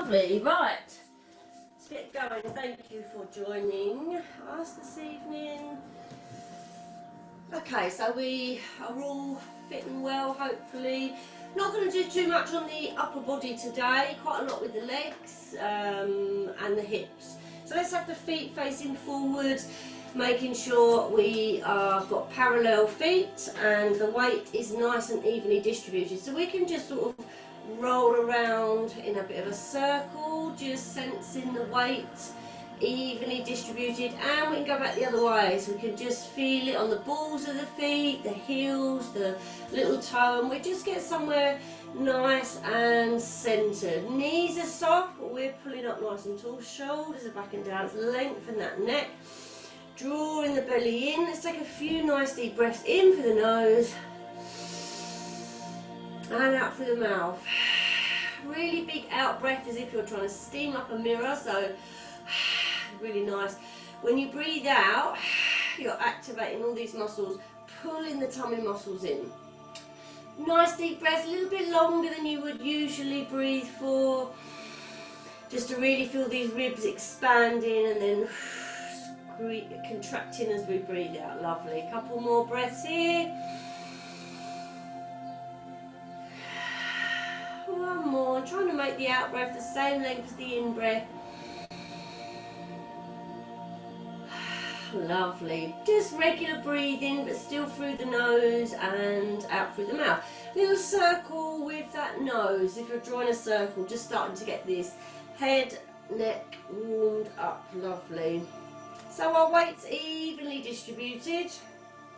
Lovely, right. Let's get going. Thank you for joining us this evening. Okay, so we are all fit and well, hopefully. Not going to do too much on the upper body today, quite a lot with the legs and the hips. So let's have the feet facing forward, making sure we got parallel feet and the weight is nice and evenly distributed. So we can just sort of roll around in a bit of a circle, just sensing the weight evenly distributed, and we can go back the other way, so we can just feel it on the balls of the feet, the heels, the little toe, and we just get somewhere nice and centered. Knees are soft, but we're pulling up nice and tall. Shoulders are back and down. Let's lengthen that neck, drawing the belly in. Let's take a few nice deep breaths in through the nose and out through the mouth. Really big out breath, as if you're trying to steam up a mirror, so really nice. When you breathe out, you're activating all these muscles, pulling the tummy muscles in. Nice deep breath, a little bit longer than you would usually breathe for, just to really feel these ribs expanding and then contracting as we breathe out. Lovely. A couple more breaths here. One more. Trying to make the out breath the same length as the in breath. Lovely. Just regular breathing, but still through the nose and out through the mouth. Little circle with that nose. If you're drawing a circle, just starting to get this head, neck warmed up. Lovely. So our weight's evenly distributed.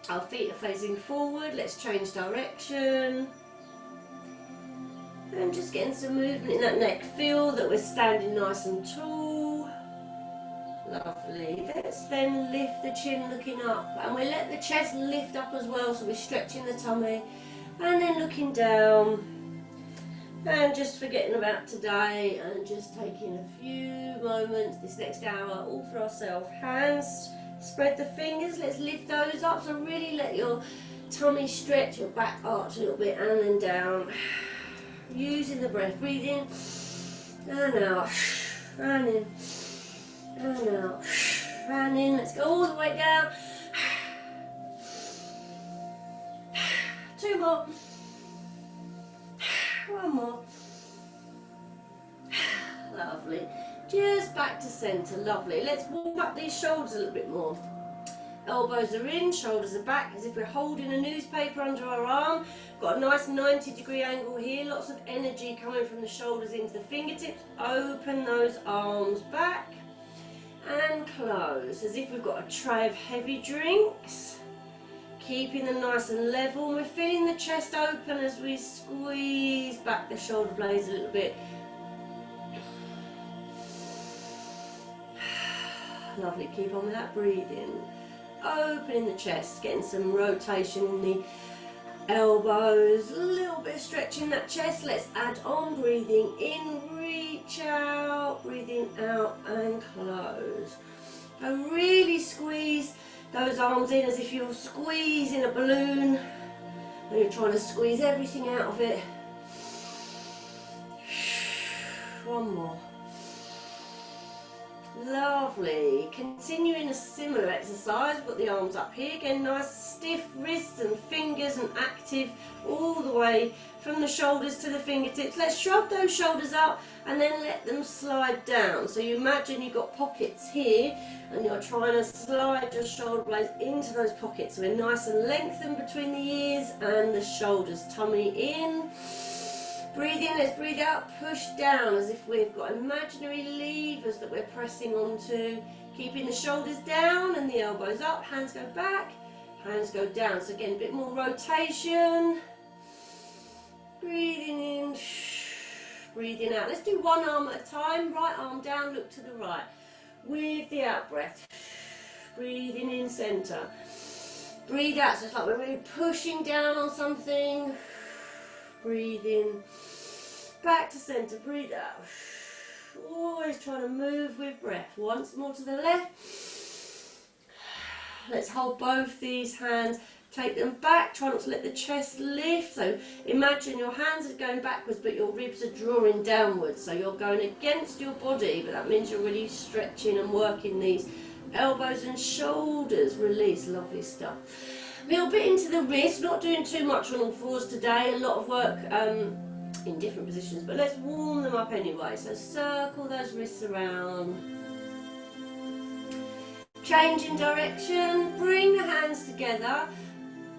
Our feet are facing forward. Let's change direction. And just getting some movement in that neck. Feel that we're standing nice and tall. Lovely. Let's then lift the chin looking up, and we let the chest lift up as well, so we're stretching the tummy, and then looking down and just forgetting about today and just taking a few moments this next hour all for ourselves. Hands, spread the fingers, let's lift those up, so really let your tummy stretch, your back arch a little bit, and then down, using the breath. Breathe in and out, and in and out, and in. Let's go all the way down. Two more. One more. Lovely. Just back to centre. Lovely. Let's warm up these shoulders a little bit more. Elbows are in, shoulders are back, as if we're holding a newspaper under our arm. Got a nice 90-degree angle here. Lots of energy coming from the shoulders into the fingertips. Open those arms back and close, as if we've got a tray of heavy drinks. Keeping them nice and level. We're feeling the chest open as we squeeze back the shoulder blades a little bit. Lovely. Keep on with that breathing. Opening the chest, getting some rotation in the elbows, a little bit of stretching that chest. Let's add on, breathing in, reach out, breathing out and close. And really squeeze those arms in as if you're squeezing a balloon and you're trying to squeeze everything out of it. One more. Lovely. Continuing a similar exercise, put the arms up here again, nice stiff wrists and fingers and active all the way from the shoulders to the fingertips. Let's shrug those shoulders up and then let them slide down. So you imagine you've got pockets here and you're trying to slide your shoulder blades into those pockets. So we're nice and lengthened between the ears and the shoulders. Tummy in. Breathe in, let's breathe out, push down as if we've got imaginary levers that we're pressing onto. Keeping the shoulders down and the elbows up, hands go back, hands go down. So again, a bit more rotation. Breathing in, breathing out. Let's do one arm at a time. Right arm down, look to the right. With the out breath. Breathing in, centre. Breathe out, so it's like we're really pushing down on something. Breathe in, back to centre, breathe out. Always trying to move with breath. Once more to the left. Let's hold both these hands Take them back, try not to let the chest lift. So imagine your hands are going backwards but your ribs are drawing downwards. So you're going against your body, but that means you're really stretching and working these elbows and shoulders. Release, lovely stuff. A little bit into the wrist, not doing too much on all fours today. A lot of work in different positions, but let's warm them up anyway. So circle those wrists around. Change in direction, bring the hands together.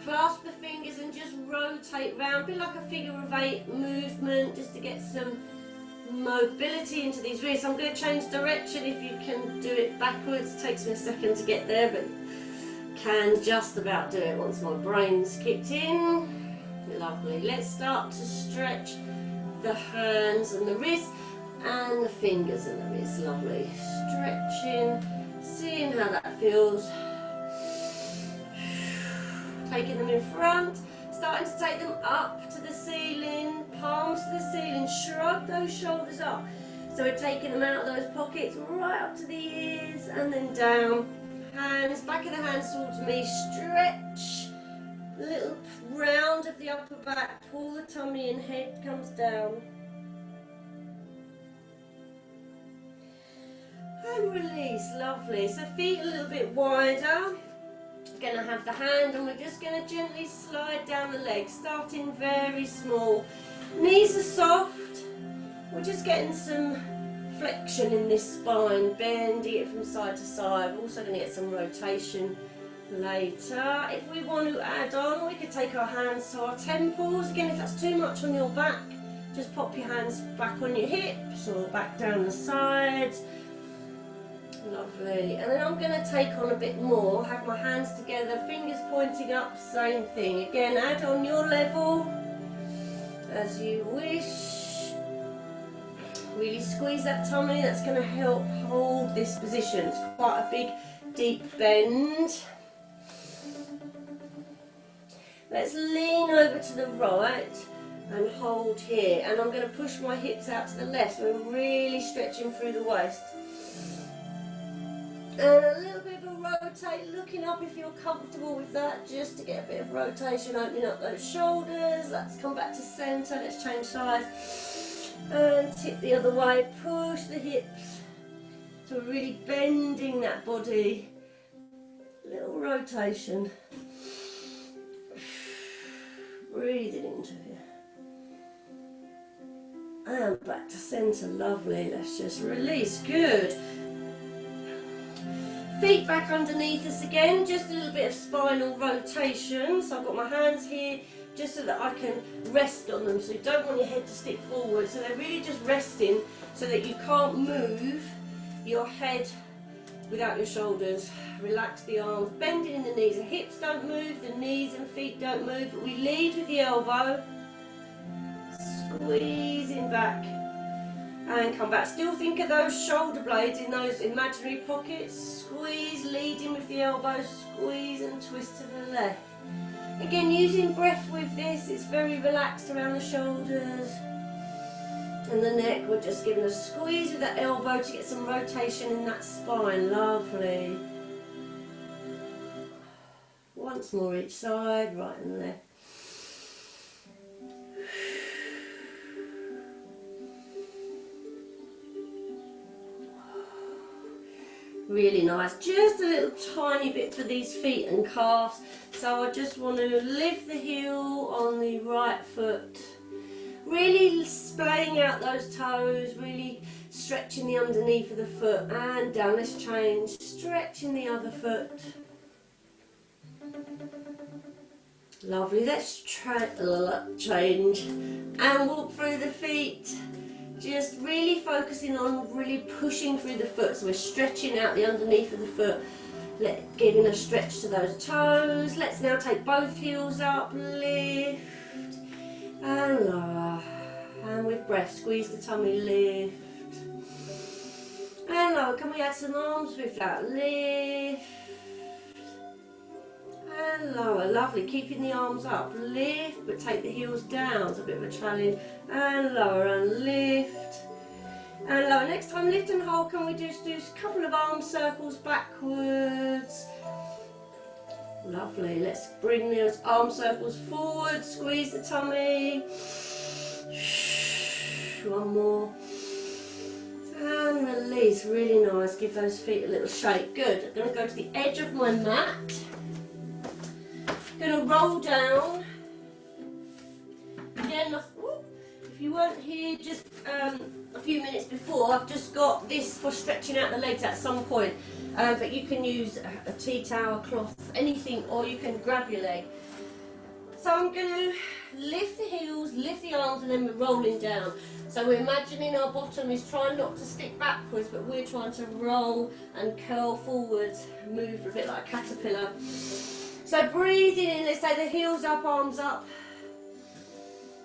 Clasp the fingers and just rotate round, be like a figure of 8 movement, just to get some mobility into these wrists. I'm going to change direction. If you can do it backwards, it takes me a second to get there, but can just about do it once my brain's kicked in. Lovely. Let's start to stretch the hands and the wrists and the fingers and the wrists. Lovely. Stretching, seeing how that feels. Taking them in front, starting to take them up to the ceiling, palms to the ceiling, shrug those shoulders up. So we're taking them out of those pockets, right up to the ears, and then down. Hands, back of the hands towards me, stretch. Little round of the upper back, pull the tummy in, head comes down. And release, lovely. So feet a little bit wider. Going to have the hand and we're just going to gently slide down the legs, starting very small. Knees are soft. We're just getting some flexion in this spine, bending it from side to side. We're also going to get some rotation later. If we want to add on, we could take our hands to our temples. Again, if that's too much on your back, just pop your hands back on your hips or back down the sides. Lovely. And then I'm going to take on a bit more, have my hands together, fingers pointing up, same thing. Again, add on your level as you wish. Really squeeze that tummy, that's going to help hold this position. It's quite a big, deep bend. Let's lean over to the right and hold here. And I'm going to push my hips out to the left, so we're really stretching through the waist. And a little bit of a rotate, looking up if you're comfortable with that, just to get a bit of rotation, opening up those shoulders. Let's come back to centre, let's change sides. And tip the other way, push the hips. So we're really bending that body. Little rotation. Breathing into it. And back to centre, lovely. Let's just release, good. Feet back underneath us again, just a little bit of spinal rotation. So I've got my hands here just so that I can rest on them. So you don't want your head to stick forward. So they're really just resting so that you can't move your head without your shoulders. Relax the arms, bending in the knees. The hips don't move, the knees and feet don't move. But we lead with the elbow, squeezing back. And come back. Still think of those shoulder blades in those imaginary pockets. Squeeze, leading with the elbows, squeeze and twist to the left. Again, using breath with this, it's very relaxed around the shoulders and the neck. We're just giving a squeeze with that elbow to get some rotation in that spine. Lovely. Once more each side, right and left. Really nice. Just a little tiny bit for these feet and calves. So I just want to lift the heel on the right foot. Really splaying out those toes, really stretching the underneath of the foot and down. Let's change. Stretching the other foot. Lovely. Let's change and walk through the feet. Just really focusing on really pushing through the foot. So we're stretching out the underneath of the foot, giving a stretch to those toes. Let's now take both heels up, lift and lower. And with breath, squeeze the tummy, lift and lower. Can we add some arms with that? Lift and lower. Lovely. Keeping the arms up, lift, but take the heels down. It's a bit of a challenge. And lower and lift and lower. Next time, lift and hold. Can we just do a couple of arm circles backwards Lovely. Let's bring those arm circles forward, squeeze the tummy. One more. And release, really nice. Give those feet a little shake. Good. I'm going to go to the edge of my mat. Going to roll down. Again, if you weren't here just a few minutes before, I've just got this for stretching out the legs at some point. But you can use a tea towel, cloth, anything, or you can grab your leg. So I'm going to lift the heels, lift the arms, and then we're rolling down. So we're imagining our bottom is trying not to stick backwards, but we're trying to roll and curl forwards, move a bit like a caterpillar. So breathing in, let's say the heels up, arms up.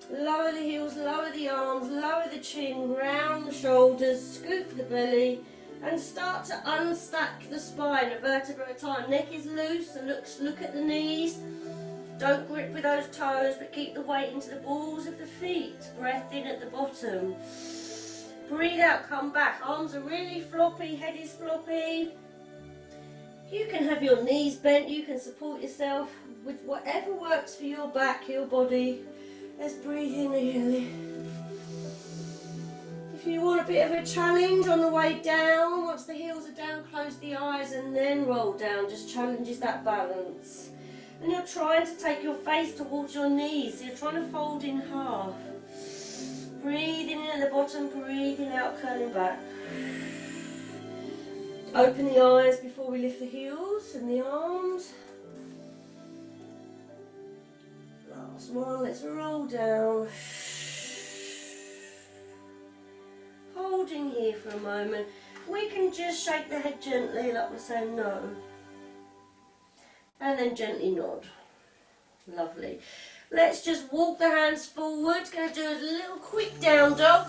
Lower the heels, lower the arms, lower the chin, round the shoulders, scoop the belly, and start to unstack the spine, a vertebra at a time. Neck is loose, so look at the knees. Don't grip with those toes, but keep the weight into the balls of the feet. Breath in at the bottom. Breathe out, come back. Arms are really floppy, head is floppy. You can have your knees bent, you can support yourself with whatever works for your back, your body. Let's breathe in again. If you want a bit of a challenge on the way down, once the heels are down, close the eyes and then roll down. Just challenges that balance. And you're trying to take your face towards your knees. So you're trying to fold in half. Breathing in at the bottom, breathing out, curling back. Open the eyes before we lift the heels and the arms. Last one, let's roll down. Holding here for a moment. We can just shake the head gently like we're saying no. And then gently nod. Lovely. Let's just walk the hands forward. Going to do a little quick down dog.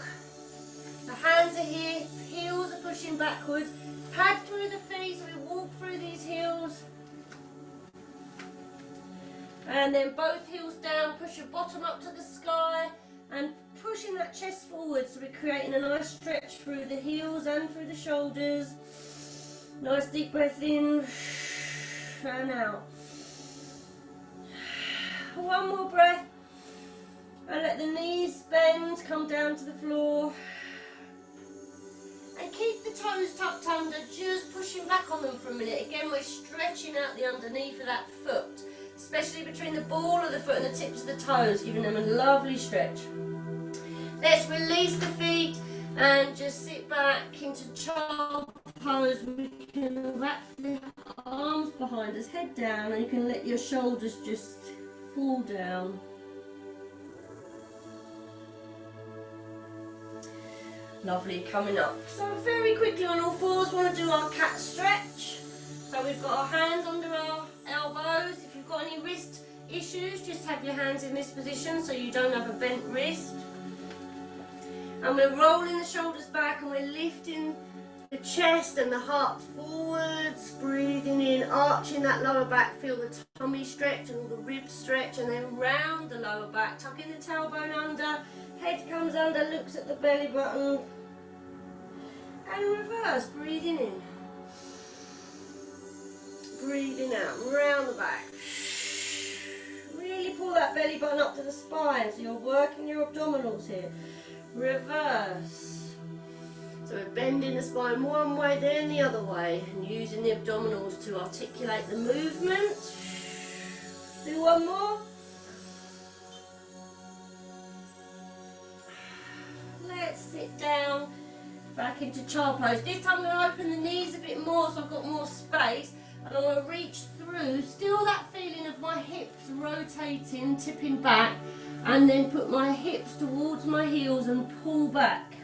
The hands are here, heels are pushing backwards. Pad through the feet, so we walk through these heels. And then both heels down, push your bottom up to the sky. And pushing that chest forward, so we're creating a nice stretch through the heels and through the shoulders. Nice deep breath in. And out. One more breath and let the knees bend, come down to the floor and keep the toes tucked under, just pushing back on them for a minute. Again, we're stretching out the underneath of that foot, especially between the ball of the foot and the tips of the toes, giving them a lovely stretch. Let's release the feet and just sit back into child pose. We can wrap the arms behind us, head down, and you can let your shoulders just fall down. Lovely, coming up. So very quickly on all fours, want to do our cat stretch. So we've got our hands under our elbows. If you've got any wrist issues, just have your hands in this position so you don't have a bent wrist. And we're rolling the shoulders back and we're lifting the chest and the heart forwards, breathing in, arching that lower back, feel the tummy stretch and all the ribs stretch, and then round the lower back, tucking the tailbone under, head comes under, looks at the belly button, and reverse, breathing in, breathing out, round the back. Really pull that belly button up to the spine, so you're working your abdominals here. Reverse. So we're bending the spine one way, then the other way, and using the abdominals to articulate the movement. Do one more. Let's sit down, back into child pose. This time I'm going to open the knees a bit more so I've got more space, and I'm going to reach through, still that feeling of my hips rotating, tipping back, and then put my hips towards my heels and pull back.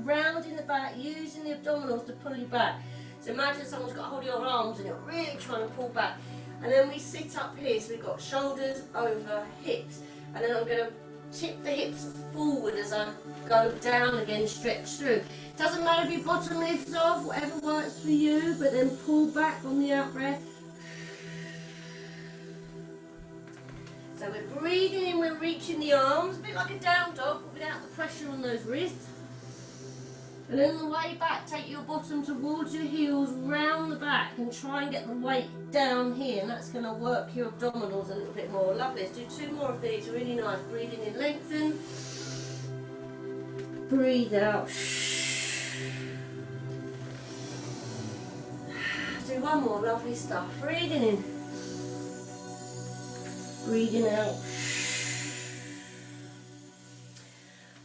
Round in the back, using the abdominals to pull you back. So imagine someone's got hold of your arms and you're really trying to pull back. And then we sit up here, so we've got shoulders over hips. And then I'm going to tip the hips forward as I go down again, stretch through. Doesn't matter if your bottom lifts off, whatever works for you, but then pull back on the out breath. So we're breathing in, we're reaching the arms, a bit like a down dog, but without the pressure on those wrists. And then on the way back, take your bottom towards your heels, round the back, and try and get the weight down here, and that's going to work your abdominals a little bit more. Lovely. Let's do 2 more of these. Really nice. Breathing in, lengthen. Breathe out. Do 1 more. Lovely stuff. Breathing in. Breathing out.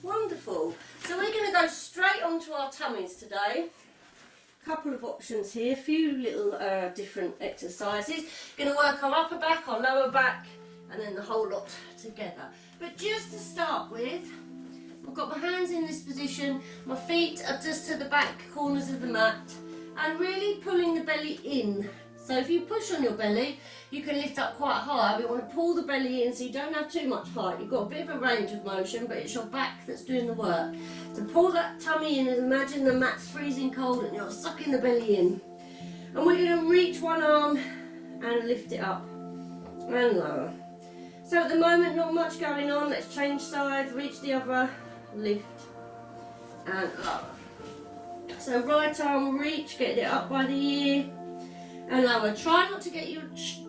Wonderful. So we're going to go straight onto our tummies today. Couple of options here, a few little different exercises. Going to work our upper back, our lower back, and then the whole lot together. But just to start with, I've got my hands in this position, my feet are just to the back corners of the mat, and really pulling the belly in. So if you push on your belly, you can lift up quite high. We want to pull the belly in so you don't have too much height. You've got a bit of a range of motion, but it's your back that's doing the work. So pull that tummy in and imagine the mat's freezing cold and you're sucking the belly in. And we're going to reach one arm and lift it up and lower. So at the moment, not much going on. Let's change sides, reach the other, lift and lower. So right arm reach, get it up by the ear. And lower. Try not to get your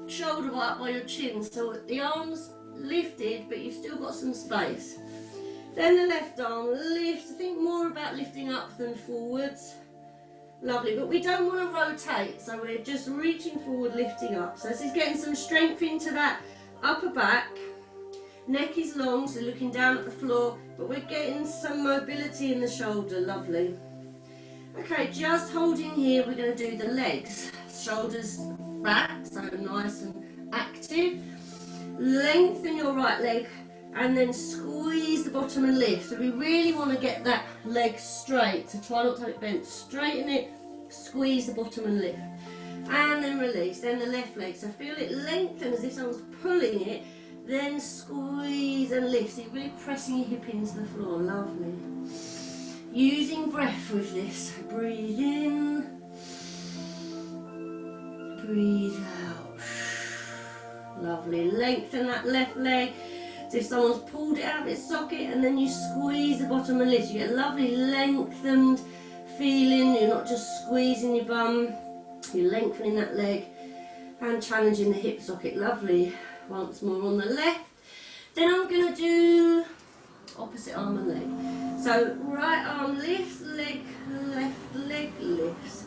shoulder up by your chin, so the arm's lifted, but you've still got some space. Then the left arm lifts. Think more about lifting up than forwards. Lovely, but we don't want to rotate, so we're just reaching forward, lifting up. So this is getting some strength into that upper back. Neck is long, so looking down at the floor, but we're getting some mobility in the shoulder. Lovely. Okay, just holding here, we're going to do the legs. Shoulders back, so nice and active. Lengthen your right leg and then squeeze the bottom and lift. So we really want to get that leg straight, so try not to have it bent. Straighten it, squeeze the bottom and lift. And then release. Then the left leg, so feel it lengthen as if someone's pulling it, then squeeze and lift. So you're really pressing your hip into the floor. Lovely. Using breath with this. Breathe in. Breathe out. Lovely. Lengthen that left leg as if someone's pulled it out of its socket, and then you squeeze the bottom and lift. You get a lovely lengthened feeling. You're not just squeezing your bum, you're lengthening that leg and challenging the hip socket. Lovely. Once more on the left. Then I'm going to do opposite arm and leg. So right arm lifts, leg, left leg lifts.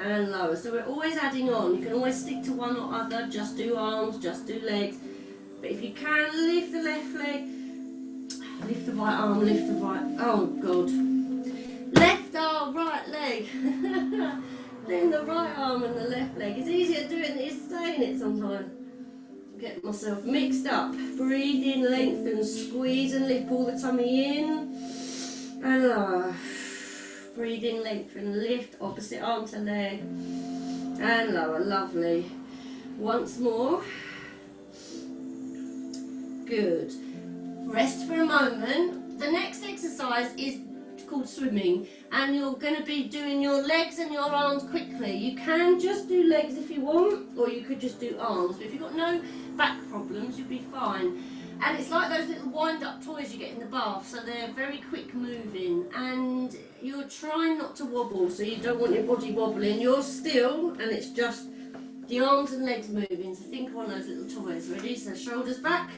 And lower. So we're always adding on. You can always stick to one or other, just do arms, just do legs. But if you can, lift the left leg, lift the right arm, lift the right, oh God. Left arm, right leg. Then the right arm and the left leg. It's easier doing it than it is saying it sometimes. Get myself mixed up. Breathe in, lengthen, squeeze and lift, pull the tummy in. And lower. Breathe in, lengthen, lift, opposite arm to leg, and lower. Lovely. Once more. Good. Rest for a moment. The next exercise is called swimming, and you're going to be doing your legs and your arms quickly. You can just do legs if you want, or you could just do arms, but if you've got no back problems, you'll be fine. And it's like those little wind-up toys you get in the bath, so they're very quick moving, and you're trying not to wobble, so you don't want your body wobbling. You're still, and it's just the arms and legs moving, so think of one of those little toys. Ready? So shoulders back,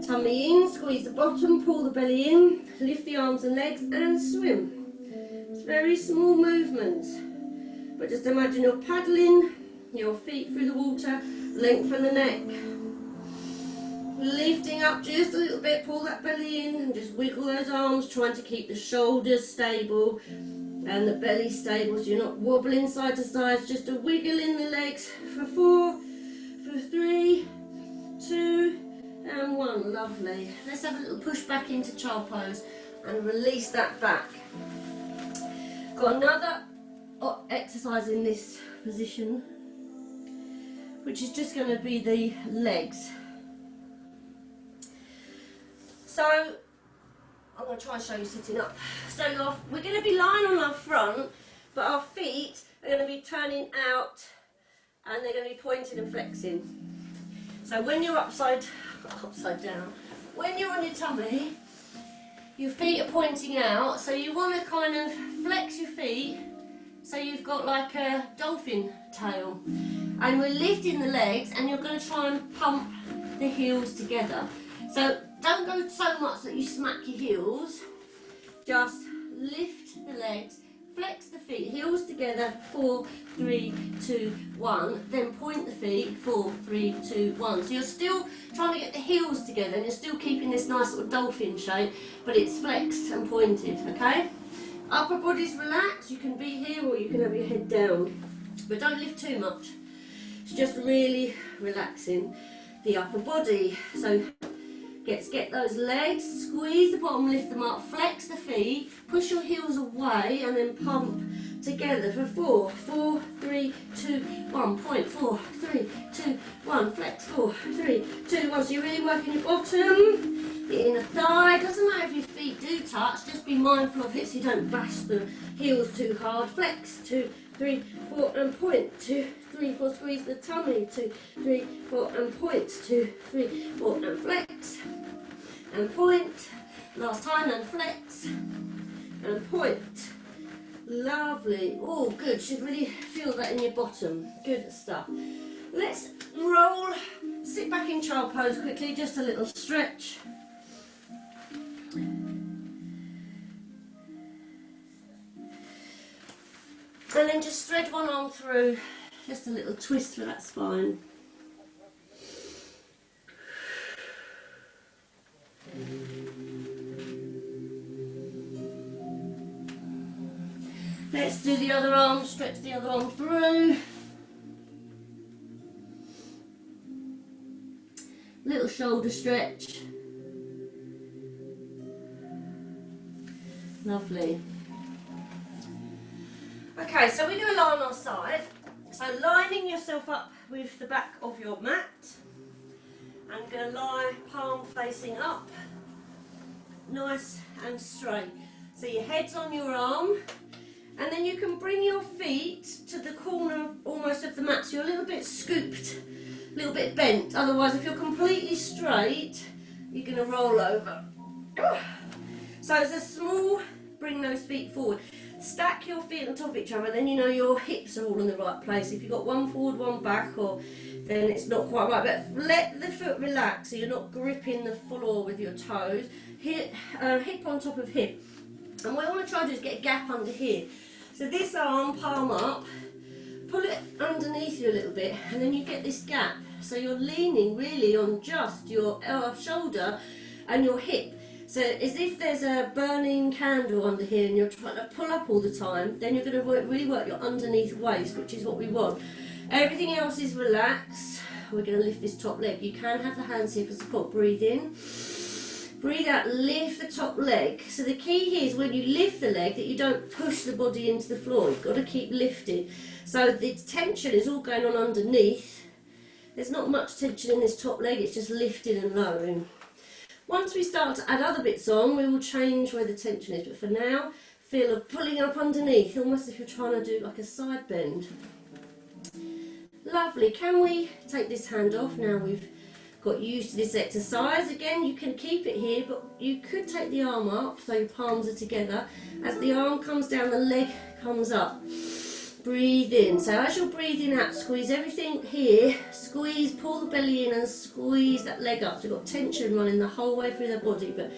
tummy in, squeeze the bottom, pull the belly in, lift the arms and legs, and swim. It's very small movements, but just imagine you're paddling, your feet through the water, lengthen the neck. Lifting up just a little bit, pull that belly in and just wiggle those arms, trying to keep the shoulders stable and the belly stable so you're not wobbling side to side. Just a wiggle in the legs for 4, for 3, 2 and 1. Lovely. Let's have a little push back into child pose and release that back. Got another exercise in this position, which is just going to be the legs. So, I'm going to try and show you sitting up. So we're going to be lying on our front, but our feet are going to be turning out and they're going to be pointing and flexing. So when you're upside down, when you're on your tummy, your feet are pointing out, so you want to kind of flex your feet so you've got like a dolphin tail. And we're lifting the legs, and you're going to try and pump the heels together. So don't go so much that you smack your heels, just lift the legs, flex the feet, heels together, 4, 3, 2, 1, then point the feet, 4, 3, 2, 1. So you're still trying to get the heels together, and you're still keeping this nice little dolphin shape, but it's flexed and pointed, okay? Upper body's relaxed, you can be here or you can have your head down, but don't lift too much. It's just really relaxing the upper body. So get those legs, squeeze the bottom, lift them up, flex the feet, push your heels away, and then pump together for 4, 4, 3, 2, 1, point, 4, 3, 2, 1, flex, 4, 3, 2, 1. So you're really working your bottom, the inner thigh. Doesn't matter if your feet do touch, just be mindful of it so you don't bash the heels too hard. Flex, 2, 3, 4, and point, 2, 3, 4, squeeze the tummy, 2, 3, 4, and point, 2, 3, 4, and flex, and point. Last time, and flex, and point. Lovely. Oh, good. Should really feel that in your bottom. Good stuff. Let's roll. Sit back in child pose quickly, just a little stretch. And then just thread one arm through, just a little twist for that spine. Let's do the other arm, stretch the other arm through. Little shoulder stretch. Lovely. Okay, so we're going to lie on our side. So lining yourself up with the back of your mat. I'm going to lie palm facing up. Nice and straight. So your head's on your arm. And then you can bring your feet to the corner almost of the mat. So you're a little bit scooped, a little bit bent. Otherwise, if you're completely straight, you're going to roll over. So as a small, bring those feet forward. Stack your feet on top of each other, then you know your hips are all in the right place. If you've got one forward, one back, then it's not quite right. But let the foot relax so you're not gripping the floor with your toes. Hip on top of hip. And what I want to try to do is get a gap under here. So this arm, palm up, pull it underneath you a little bit, and then you get this gap. So you're leaning really on just your shoulder and your hip. So as if there's a burning candle under here and you're trying to pull up all the time, then you're going to really work your underneath waist, which is what we want. Everything else is relaxed. We're going to lift this top leg. You can have the hands here for support. Breathe in. Breathe out, lift the top leg. So the key here is when you lift the leg that you don't push the body into the floor. You've got to keep lifting. So the tension is all going on underneath. There's not much tension in this top leg, it's just lifting and lowering. Once we start to add other bits on, we will change where the tension is. But for now, feel of pulling up underneath, almost if you're trying to do like a side bend. Lovely. Can we take this hand off? Now we've got used to this exercise. Again, you can keep it here, but you could take the arm up so your palms are together. As the arm comes down, the leg comes up. Breathe in. So as you're breathing out, squeeze everything here. Squeeze, pull the belly in and squeeze that leg up. So you've got tension running the whole way through the body, but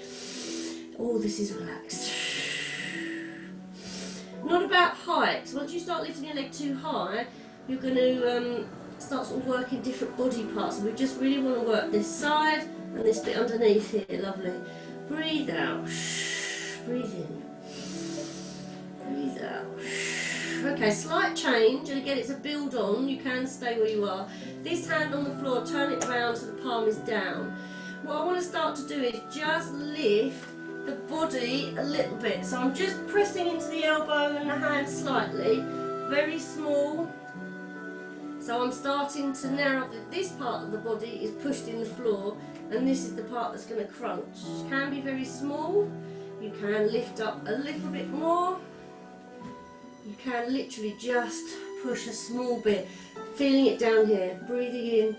all this is relaxed. Not about height. Once you start lifting your leg too high, you're going to start sort of working different body parts. And we just really want to work this side and this bit underneath here. Lovely. Breathe out. Breathe in. Breathe out. Okay, slight change, and again it's a build on. You can stay where you are. This hand on the floor, turn it around so the palm is down. What I want to start to do is just lift the body a little bit. So I'm just pressing into the elbow and the hand slightly, very small. So I'm starting to narrow. This part of the body is pushed in the floor, and this is the part that's going to crunch. It can be very small. You can lift up a little bit more. You can literally just push a small bit, feeling it down here, breathing in.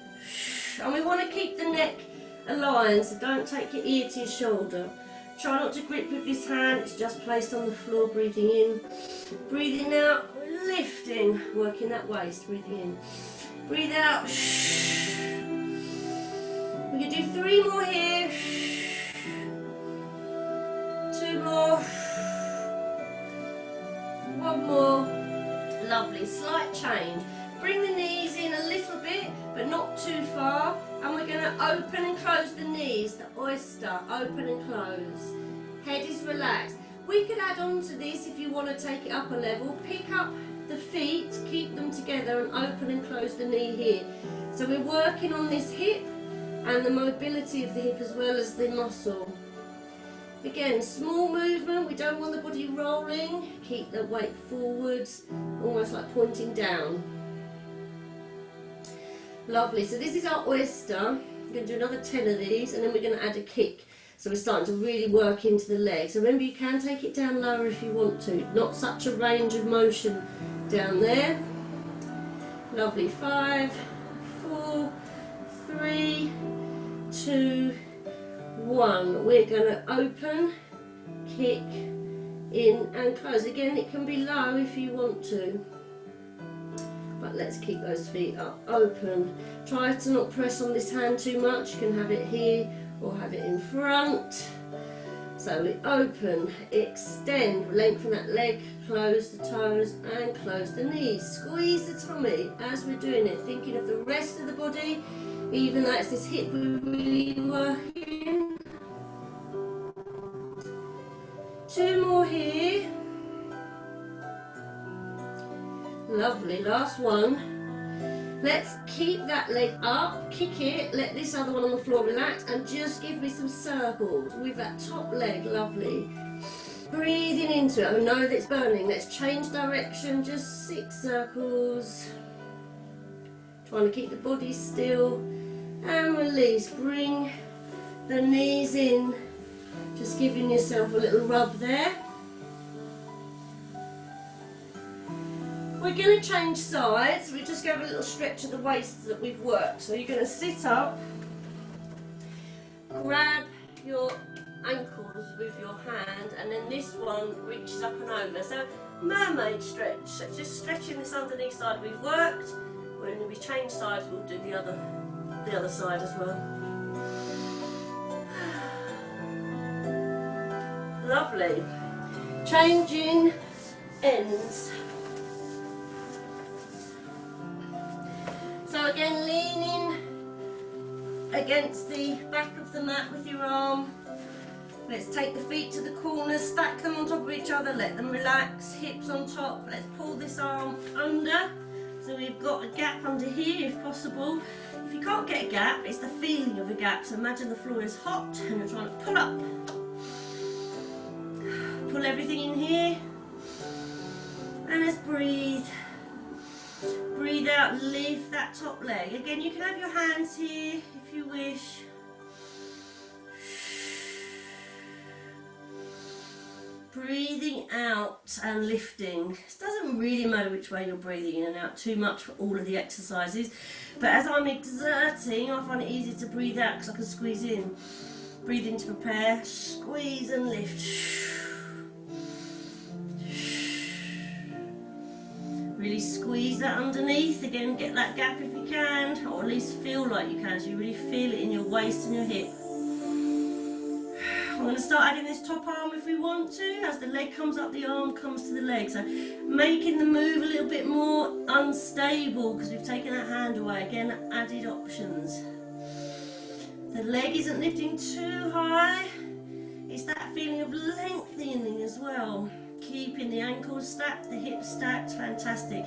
And we want to keep the neck aligned, so don't take your ear to your shoulder. Try not to grip with this hand, it's just placed on the floor. Breathing in, breathing out, lifting, working that waist, breathing in, breathe out. We can do 3 more here, 2 more, 1 more, lovely, slight change. Bring the knees in a little bit, but not too far, and we're going to open and close the knees, the oyster, open and close. Head is relaxed. We could add on to this if you want to take it up a level. Pick up the feet, keep them together and open and close the knee here. So we're working on this hip and the mobility of the hip as well as the muscle. Again, small movement, we don't want the body rolling. Keep the weight forwards, almost like pointing down. Lovely, so this is our oyster. We're going to do another 10 of these and then we're going to add a kick. So we're starting to really work into the legs. So remember, you can take it down lower if you want to. Not such a range of motion down there. Lovely, 5, 4, 3, 2, 1. We're going to open, kick, in and close. Again, it can be low if you want to. But let's keep those feet up, open. Try to not press on this hand too much. You can have it here or have it in front. So we open, extend, lengthen that leg, close the toes and close the knees. Squeeze the tummy as we're doing it, thinking of the rest of the body, even though it's this hip we're really working. 2 more here. Lovely, last one. Let's keep that leg up, kick it, let this other one on the floor relax and just give me some circles with that top leg, lovely. Breathing into it, I know that it's burning, let's change direction, just 6 circles. Trying to keep the body still and release, bring the knees in, just giving yourself a little rub there. We're going to change sides. We just go a little stretch of the waist that we've worked. So you're going to sit up, grab your ankles with your hand, and then this one reaches up and over. So mermaid stretch. So just stretching this underneath side we've worked. When we change sides, we'll do the other side as well. Lovely. Changing ends. So again, leaning against the back of the mat with your arm. Let's take the feet to the corners, stack them on top of each other, let them relax, hips on top. Let's pull this arm under. So we've got a gap under here if possible. If you can't get a gap, it's the feeling of a gap. So imagine the floor is hot and you're trying to pull up. Pull everything in here. And let's breathe. Breathe out, lift that top leg. Again, you can have your hands here if you wish. Breathing out and lifting. It doesn't really matter which way you're breathing in and out too much for all of the exercises. But as I'm exerting, I find it easy to breathe out because I can squeeze in. Breathe in to prepare, squeeze and lift. Really squeeze that underneath, again get that gap if you can, or at least feel like you can, so you really feel it in your waist and your hip. I'm going to start adding this top arm if we want to. As the leg comes up, the arm comes to the leg, so making the move a little bit more unstable because we've taken that hand away. Again, added options. The leg isn't lifting too high, it's that feeling of lengthening as well. Keeping the ankles stacked, the hips stacked, fantastic.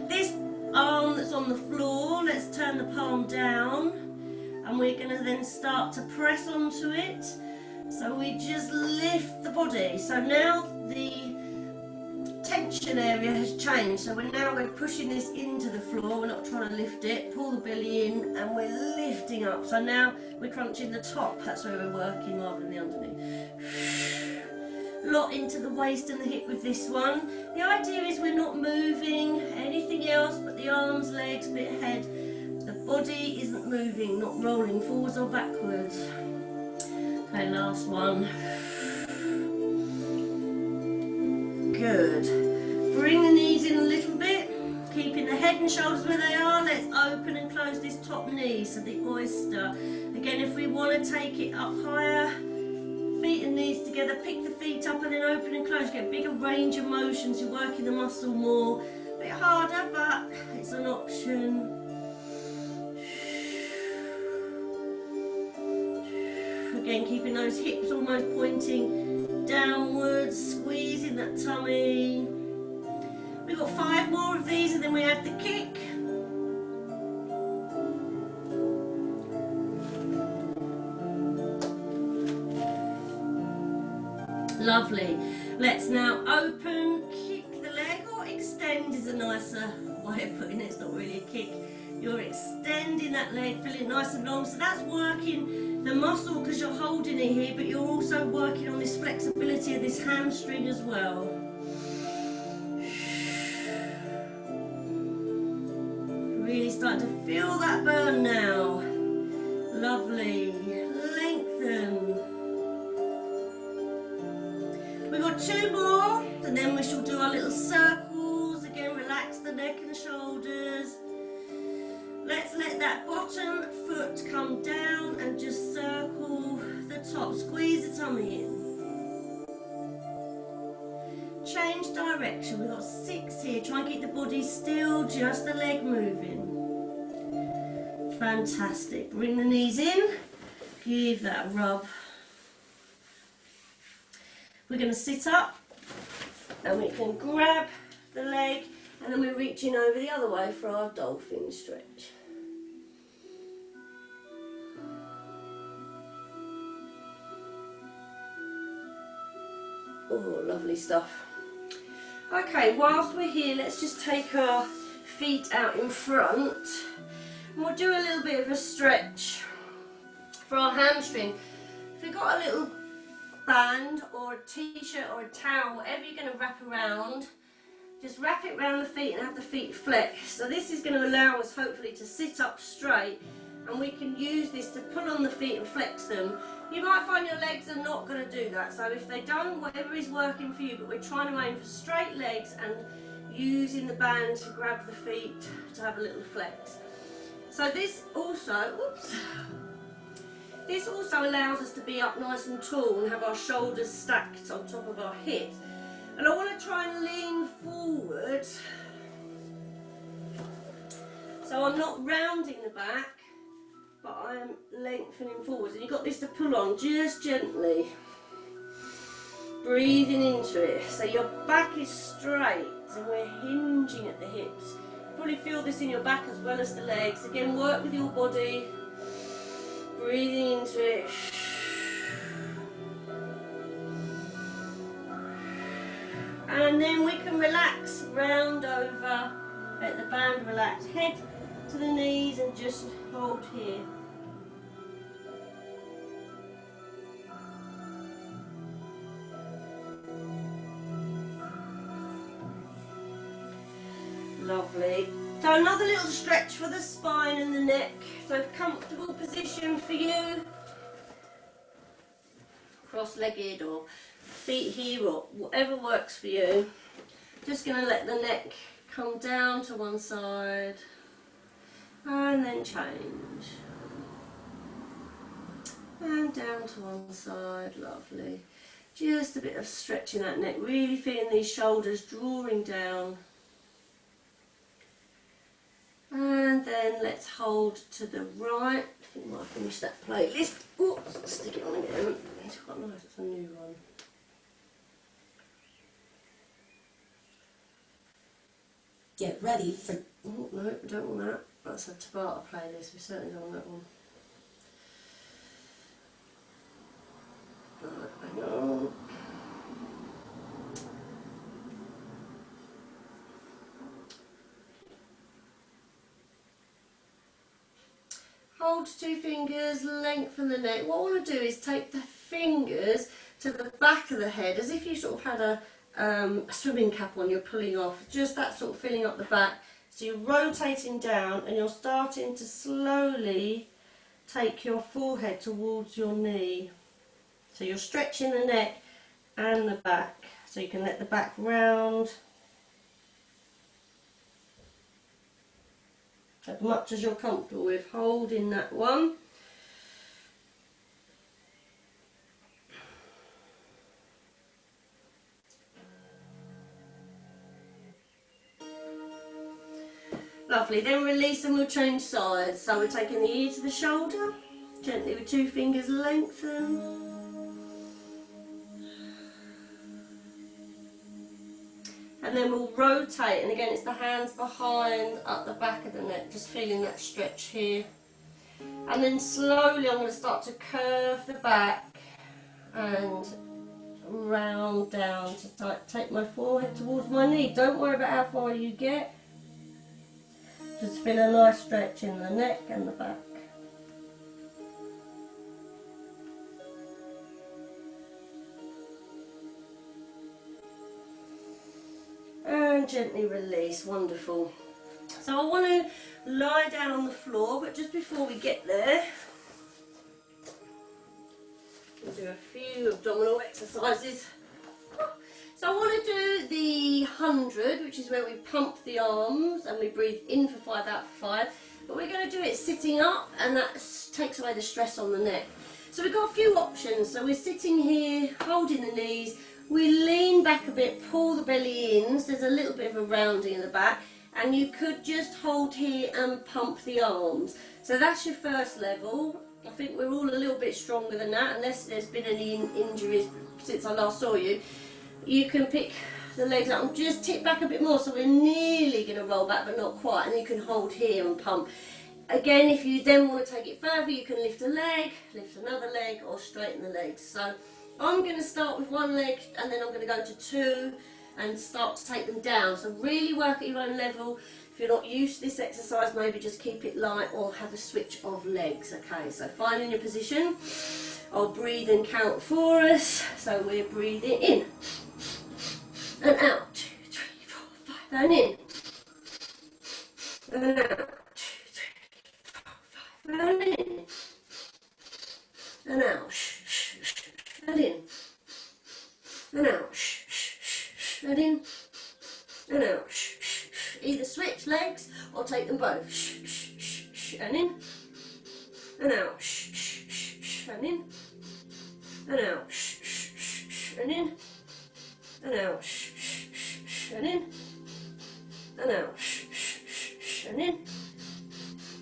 This arm that's on the floor, let's turn the palm down and we're going to then start to press onto it. So we just lift the body. So now the tension area has changed. So we're pushing this into the floor, we're not trying to lift it. Pull the belly in and we're lifting up. So now we're crunching the top, that's where we're working rather than the underneath. Lot into the waist and the hip with this one. The idea is we're not moving anything else but the arms, legs, bit head. The body isn't moving, not rolling forwards or backwards. Okay, last one. Good. Bring the knees in a little bit, keeping the head and shoulders where they are. Let's open and close this top knee, so the oyster. Again, if we want to take it up higher, feet and knees together, pick the feet up and then open and close. Get bigger range of motions, you're working the muscle more. A bit harder, but it's an option. Again, keeping those hips almost pointing downwards, squeezing that tummy. We've got 5 more of these and then we add the kick. Lovely. Let's now open, kick the leg, or extend is a nicer way of putting it. It's not really a kick. You're extending that leg, feeling it nice and long. So that's working the muscle because you're holding it here, but you're also working on this flexibility of this hamstring as well. Really starting to feel that burn now. Lovely. Lengthen. We've got 2 more, and then we shall do our little circles. Again, relax the neck and shoulders. Let's let that bottom foot come down and just circle the top. Squeeze the tummy in. Change direction. We've got 6 here. Try and keep the body still, just the leg moving. Fantastic. Bring the knees in. Give that a rub. We're going to sit up and we can grab the leg and then we're reaching over the other way for our dolphin stretch. Oh, lovely stuff. Okay, whilst we're here, let's just take our feet out in front and we'll do a little bit of a stretch for our hamstring. If you've got a little band or a t-shirt or a towel, whatever you're going to wrap around, just wrap it around the feet and have the feet flex. So this is going to allow us hopefully to sit up straight, and we can use this to pull on the feet and flex them. You might find your legs are not going to do that, so if they don't, whatever is working for you, but we're trying to aim for straight legs and using the band to grab the feet to have a little flex. So this also, this also allows us to be up nice and tall and have our shoulders stacked on top of our hips. And I want to try and lean forward, so I'm not rounding the back, but I'm lengthening forwards. And you've got this to pull on just gently, breathing into it. So your back is straight and we're hinging at the hips. Probably feel this in your back as well as the legs. Again, work with your body. Breathing into it. And then we can relax, round over, let the band relax, head to the knees and just hold here. Lovely. So another little stretch for the spine and the neck. So comfortable position for you. Cross-legged or feet here or whatever works for you. Just going to let the neck come down to one side and then change. And down to one side. Lovely. Just a bit of stretching that neck. Really feeling these shoulders drawing down. And then let's hold to the right. I think I might finish that playlist. Oh, stick it on again. It's quite nice, it's a new one. Get ready for... Oh, no, we don't want that. That's a Tabata playlist, we certainly don't want that one. Right, hang on. Hold 2 fingers, lengthen the neck. What I want to do is take the fingers to the back of the head, as if you sort of had a swimming cap on, you're pulling off. Just that sort of filling up the back. So you're rotating down and you're starting to slowly take your forehead towards your knee. So you're stretching the neck and the back. So So you can let the back round as much as you're comfortable with, holding that one. Lovely, then release and we'll change sides. So we're taking the ear to the shoulder, gently with 2 fingers lengthen. And then we'll rotate, and again it's the hands behind, up the back of the neck, just feeling that stretch here. And then slowly I'm going to start to curve the back and round down to take my forehead towards my knee. Don't worry about how far you get. Just feel a nice stretch in the neck and the back. And gently release, wonderful. So I want to lie down on the floor, but just before we get there, we'll do a few abdominal exercises. So I want to do the 100, which is where we pump the arms and we breathe in for 5, out for 5. But we're going to do it sitting up, and that takes away the stress on the neck. So we've got a few options. So we're sitting here, holding the knees. We lean back a bit, pull the belly in, so there's a little bit of a rounding in the back, and you could just hold here and pump the arms. So that's your first level. I think we're all a little bit stronger than that, unless there's been any injuries since I last saw you. You can pick the legs up and just tip back a bit more, so we're nearly going to roll back but not quite, and you can hold here and pump. Again, if you then want to take it further, you can lift a leg, lift another leg, or straighten the legs. So I'm going to start with 1 leg, and then I'm going to go to 2 and start to take them down. So really work at your own level. If you're not used to this exercise, maybe just keep it light or have a switch of legs. Okay, so finding your position. I'll breathe and count for us. So we're breathing in and out. 2, 3, 4, 5, and in and out. 2, 3, 4, 5, and in and out. And in and out, and in and out. Either switch legs or take them both. And in and out, and in and out, and in and out, and in and out, and in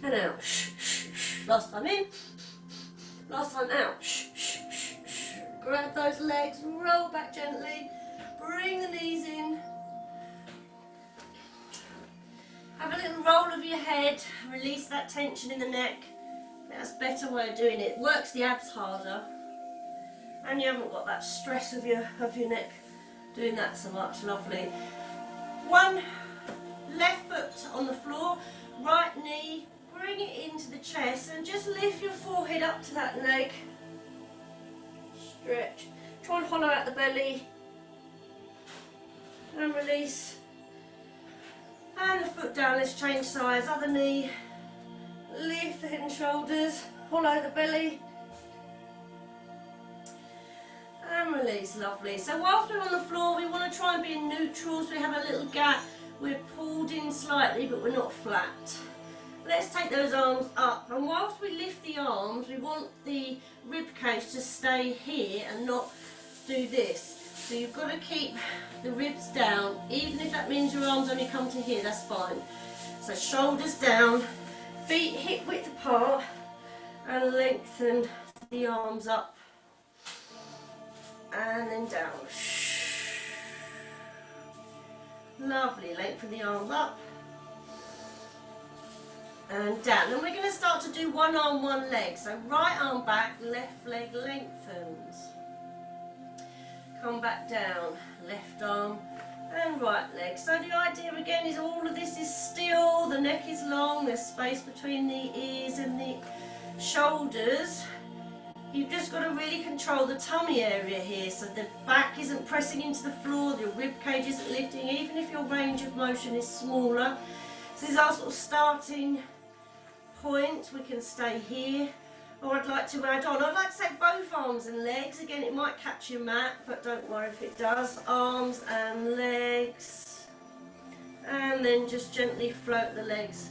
and out. Last time in, last time out. Grab those legs, roll back gently, bring the knees in. Have a little roll of your head, release that tension in the neck. That's a better way of doing it. Works the abs harder, and you haven't got that stress of your neck doing that so much. Lovely. 1 left foot on the floor, right knee, bring it into the chest, and just lift your forehead up to that leg. Stretch. Try and hollow out the belly. And release. And the foot down, let's change sides. Other knee. Lift the head and shoulders. Hollow the belly. And release, lovely. So whilst we're on the floor, we want to try and be in neutral, so we have a little gap. We're pulled in slightly, but we're not flat. Let's take those arms up, and whilst we lift the arms, we want the rib cage to stay here and not do this. So you've got to keep the ribs down, even if that means your arms only come to here, that's fine. So shoulders down, feet hip width apart, and lengthen the arms up and then down. Lovely, lengthen the arms up and down. And we're going to start to do 1 arm, 1 leg. So right arm back, left leg lengthens. Come back down, left arm and right leg. So the idea again is all of this is still, the neck is long, there's space between the ears and the shoulders. You've just got to really control the tummy area here, so the back isn't pressing into the floor, the rib cage isn't lifting, even if your range of motion is smaller. So this is our sort of starting point. We can stay here. Or I'd like to add on, I'd like to say both arms and legs. Again, it might catch your mat, but don't worry if it does. Arms and legs. And then just gently float the legs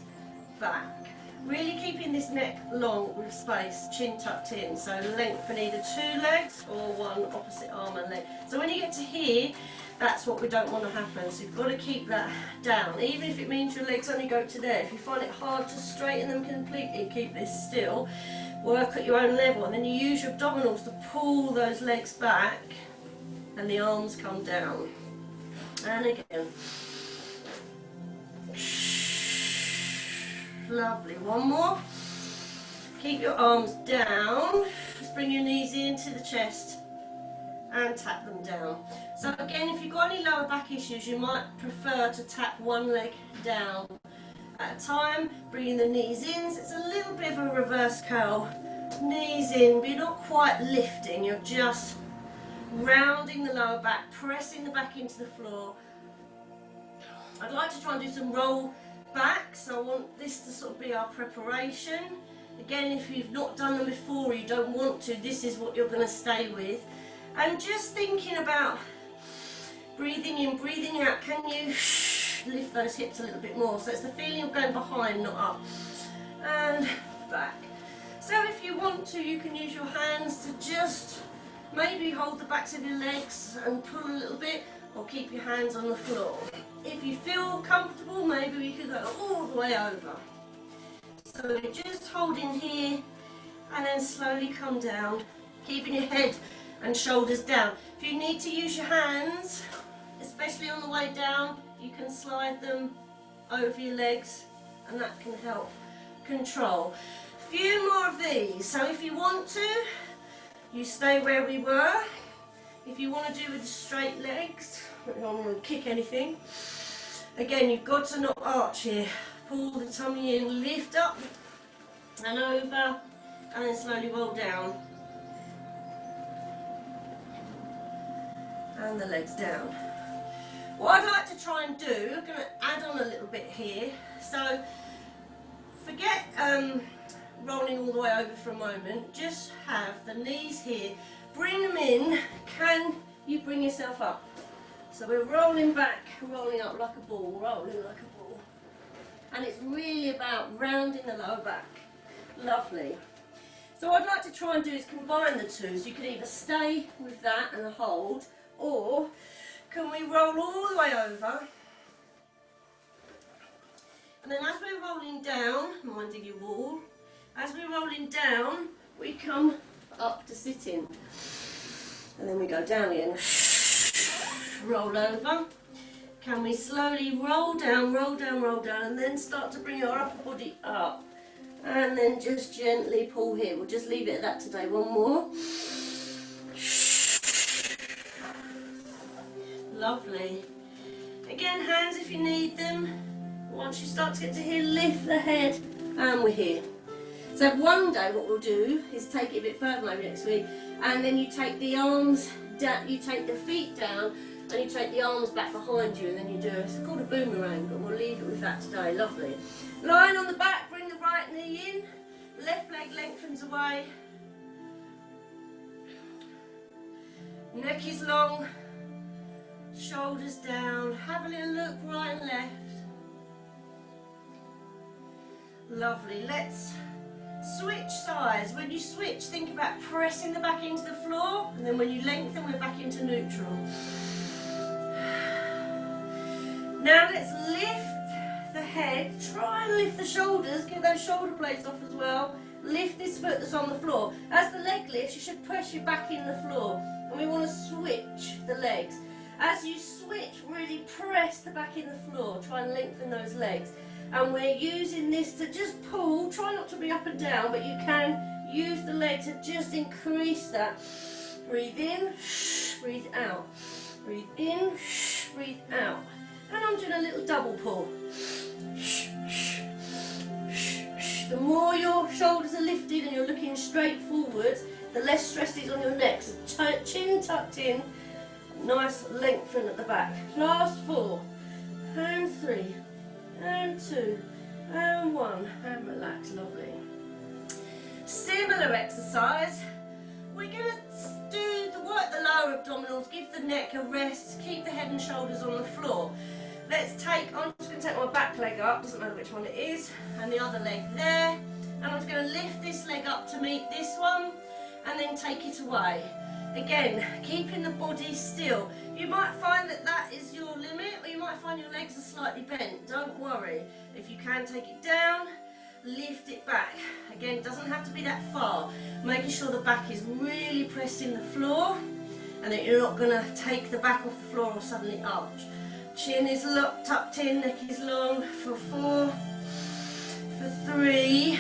back. Really keeping this neck long with space, chin tucked in. So lengthen either 2 legs or one opposite arm and leg. So when you get to here, that's what we don't want to happen. So you've got to keep that down. Even if it means your legs only go to there. If you find it hard to straighten them completely, keep this still. Work at your own level, and then you use your abdominals to pull those legs back and the arms come down. And again. Lovely. One more. Keep your arms down. Just bring your knees into the chest and tap them down. So again, if you've got any lower back issues, you might prefer to tap one leg down at a time, bringing the knees in. So it's a little bit of a reverse curl. Knees in, but you're not quite lifting, you're just rounding the lower back, pressing the back into the floor. I'd like to try and do some roll back, so I want this to sort of be our preparation. Again, if you've not done them before or you don't want to, this is what you're going to stay with. And just thinking about breathing in, breathing out, can you lift those hips a little bit more? So it's the feeling of going behind, not up. And back. So if you want to, you can use your hands to just maybe hold the backs of your legs and pull a little bit, or keep your hands on the floor. If you feel comfortable, maybe we could go all the way over. So you're just holding here and then slowly come down, keeping your head and shoulders down. If you need to use your hands, especially on the way down, you can slide them over your legs and that can help control. A few more of these. So if you want to, you stay where we were. If you want to do with the straight legs, I don't want to kick anything. Again, you've got to not arch here. Pull the tummy in, lift up and over, and then slowly roll down. And the legs down. What I'd like to try and do, I'm going to add on a little bit here. So forget rolling all the way over for a moment. Just have the knees here. Bring them in. Can you bring yourself up? So we're rolling back, rolling up like a ball, rolling like a ball. And it's really about rounding the lower back. Lovely. So what I'd like to try and do is combine the two. So you can either stay with that and a hold, or can we roll all the way over? And then as we're rolling down, minding your wall, as we're rolling down, we come up to sitting. And then we go down again. Roll over. Can we slowly roll down, roll down, roll down, and then start to bring our upper body up. And then just gently pull here. We'll just leave it at that today. One more. Lovely. Again, hands if you need them. Once you start to get to here, lift the head, and we're here. So one day what we'll do is take it a bit further maybe next week, and then you take the arms down, you take the feet down, and you take the arms back behind you, and then you do it's called a boomerang, but we'll leave it with that today. Lovely. Lying on the back, bring the right knee in, left leg lengthens away, neck is long, shoulders down, have a little look right and left. Lovely. Let's switch sides. When you switch, think about pressing the back into the floor, and then when you lengthen, we're back into neutral. Now let's lift the head, try and lift the shoulders, get those shoulder blades off as well. Lift this foot that's on the floor. As the leg lifts, you should press your back in the floor, and we want to switch the legs. As you switch, really press the back in the floor, try and lengthen those legs. And we're using this to just pull, try not to be up and down, but you can use the leg to just increase that. Breathe in, breathe out. Breathe in, breathe out. And I'm doing a little double pull. The more your shoulders are lifted and you're looking straight forward, the less stress is on your neck. So chin tucked in, nice lengthen at the back. Last 4, and 3, and 2, and 1, and relax. Lovely. Similar exercise. We're going to work the lower abdominals, give the neck a rest, keep the head and shoulders on the floor. I'm just going to take my back leg up, doesn't matter which one it is, and the other leg there. And I'm just going to lift this leg up to meet this one, and then take it away. Again, keeping the body still. You might find that that is your limit, or you might find your legs are slightly bent. Don't worry. If you can take it down, lift it back. Again, it doesn't have to be that far. Making sure the back is really pressed in the floor, and that you're not going to take the back off the floor or suddenly arch. Chin is tucked in, neck is long. For 4, for 3,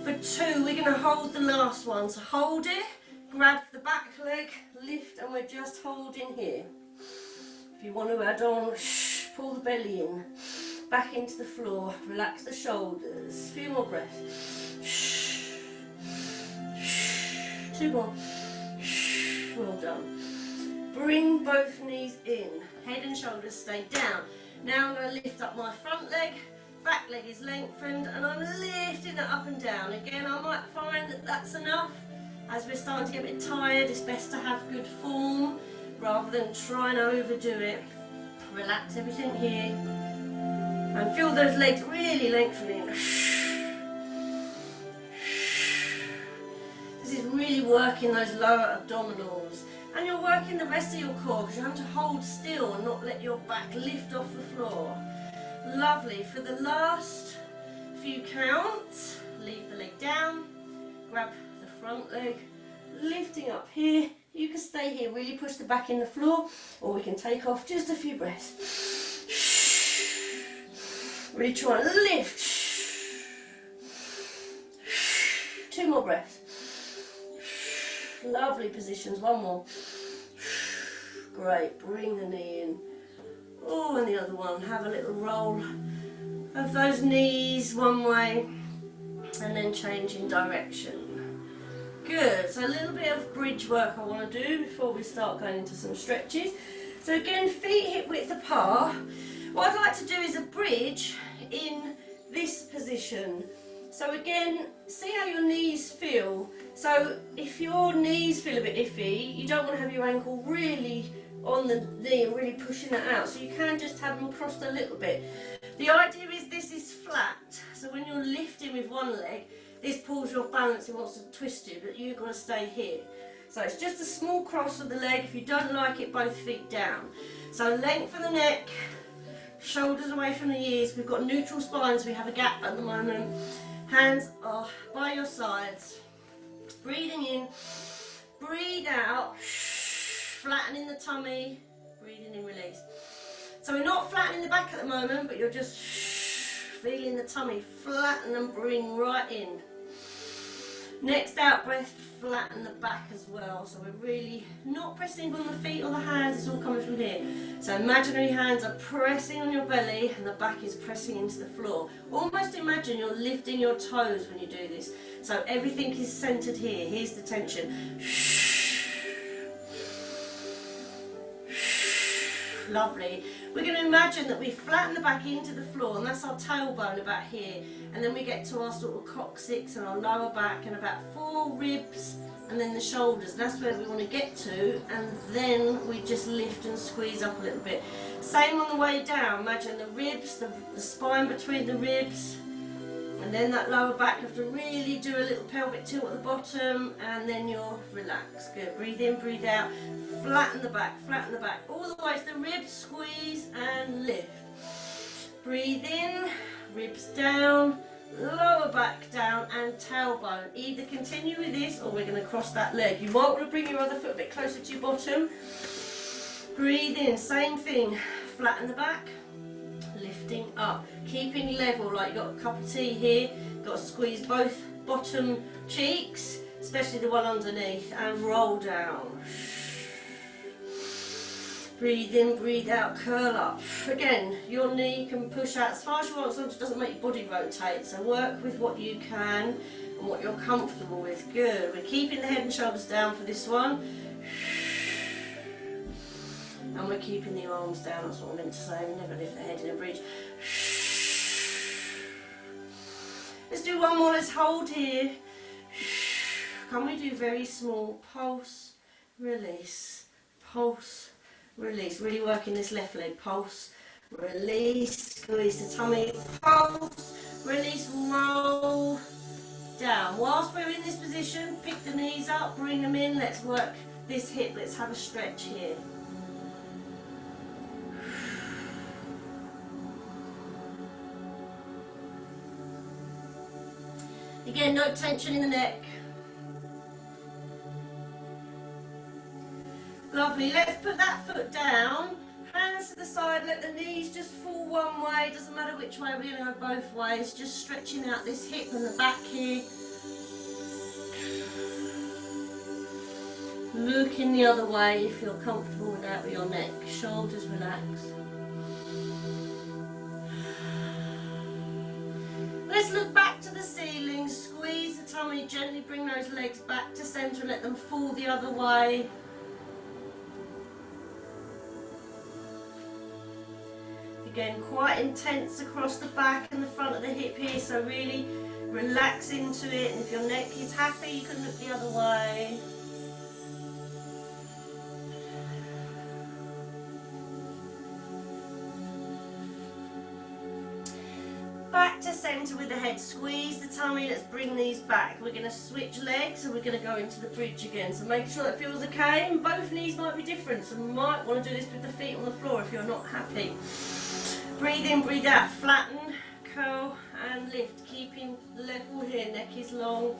for 2. We're going to hold the last one. So hold it, grab the back leg, lift, and we're just holding here. If you want to add on, pull the belly in, back into the floor, relax the shoulders. A few more breaths. 2 more. Well done. Bring both knees in. Head and shoulders stay down. Now I'm going to lift up my front leg. Back leg is lengthened, and I'm lifting it up and down. Again, I might find that that's enough. As we're starting to get a bit tired, it's best to have good form rather than trying to overdo it. Relax everything here. And feel those legs really lengthening. This is really working those lower abdominals. And you're working the rest of your core because you have to hold still and not let your back lift off the floor. Lovely. For the last few counts, leave the leg down, grab the front leg, lifting up here. You can stay here, really push the back in the floor, or we can take off just a few breaths. Really try and lift. 2 more breaths. Lovely positions, 1 more. Great, bring the knee in. Oh, and the other one. Have a little roll of those knees one way and then change in direction. Good, so a little bit of bridge work I want to do before we start going into some stretches. So again, feet hip width apart. What I'd like to do is a bridge in this position. So again, see how your knees feel. So if your knees feel a bit iffy, you don't want to have your ankle really on the knee and really pushing that out. So you can just have them crossed a little bit. The idea is this is flat. So when you're lifting with one leg, this pulls your balance, it wants to twist you, but you're going to stay here. So it's just a small cross of the leg. If you don't like it, both feet down. So lengthen the neck, shoulders away from the ears. We've got neutral spines, we have a gap at the moment. Hands are by your sides. Breathing in, breathe out, flattening the tummy, breathing in, release. So we're not flattening the back at the moment, but you're just feeling the tummy flatten and bring right in. Next out breath, flatten the back as well. So we're really not pressing on the feet or the hands, it's all coming from here. So imaginary hands are pressing on your belly and the back is pressing into the floor. Almost imagine you're lifting your toes when you do this. So everything is centered here. Here's the tension. Lovely. We're going to imagine that we flatten the back into the floor, and that's our tailbone about here. And then we get to our sort of coccyx and our lower back and about 4 ribs and then the shoulders. That's where we want to get to, and then we just lift and squeeze up a little bit. Same on the way down. Imagine the ribs, the spine between the ribs, and then that lower back. You have to really do a little pelvic tilt at the bottom, and then you're relaxed. Good. Breathe in, breathe out. Flatten the back, all the way to the ribs, squeeze and lift. Breathe in, ribs down, lower back down and tailbone. Either continue with this or we're going to cross that leg. You might want to bring your other foot a bit closer to your bottom. Breathe in, same thing, flatten the back, lifting up. Keeping level, like you've got a cup of tea here, you've got to squeeze both bottom cheeks, especially the one underneath, and roll down. Breathe in, breathe out, curl up. Again, your knee can push out as far as you want, as long as it doesn't make your body rotate. So work with what you can and what you're comfortable with. Good. We're keeping the head and shoulders down for this one. And we're keeping the arms down, that's what I meant to say. We never lift the head in a bridge. Let's do one more, let's hold here. can we do very small pulse, release, pulse, release. Really working this left leg. Pulse, release, squeeze the tummy, pulse, release, roll down. Whilst we're in this position, pick the knees up, bring them in. Let's work this hip. Let's have a stretch here. Again, no tension in the neck. Lovely. Let's put that foot down. Hands to the side. Let the knees just fall one way. Doesn't matter which way. We're going to go both ways. Just stretching out this hip and the back here. Looking the other way. You feel comfortable with that with your neck. Shoulders relaxed. Let's look back to the ceiling. Squeeze the tummy. Gently bring those legs back to centre. Let them fall the other way. Again, quite intense across the back and the front of the hip here, so really relax into it, and if your neck is happy you can look the other way. Back to centre with the head, squeeze the tummy, let's bring these back. We're going to switch legs and we're going to go into the bridge again, so make sure that feels okay, and both knees might be different, so you might want to do this with the feet on the floor if you're not happy. Breathe in, breathe out, flatten, curl and lift, keeping level here, neck is long.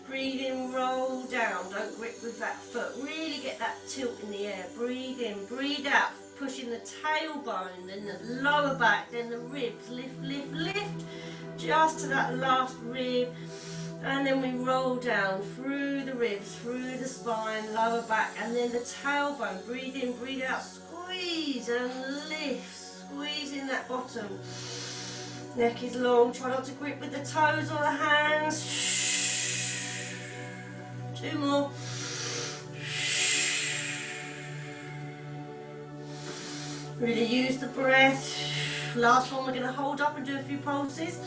Breathe in, roll down, don't grip with that foot, really get that tilt in the air. Breathe in, breathe out, pushing the tailbone, then the lower back, then the ribs, lift, lift, lift, just to that last rib. And then we roll down through the ribs, through the spine, lower back, and then the tailbone. Breathe in, breathe out, squeeze and lift. Squeezing that bottom. Neck is long. Try not to grip with the toes or the hands. 2 more. Really use the breath. Last one, we're going to hold up and do a few pulses.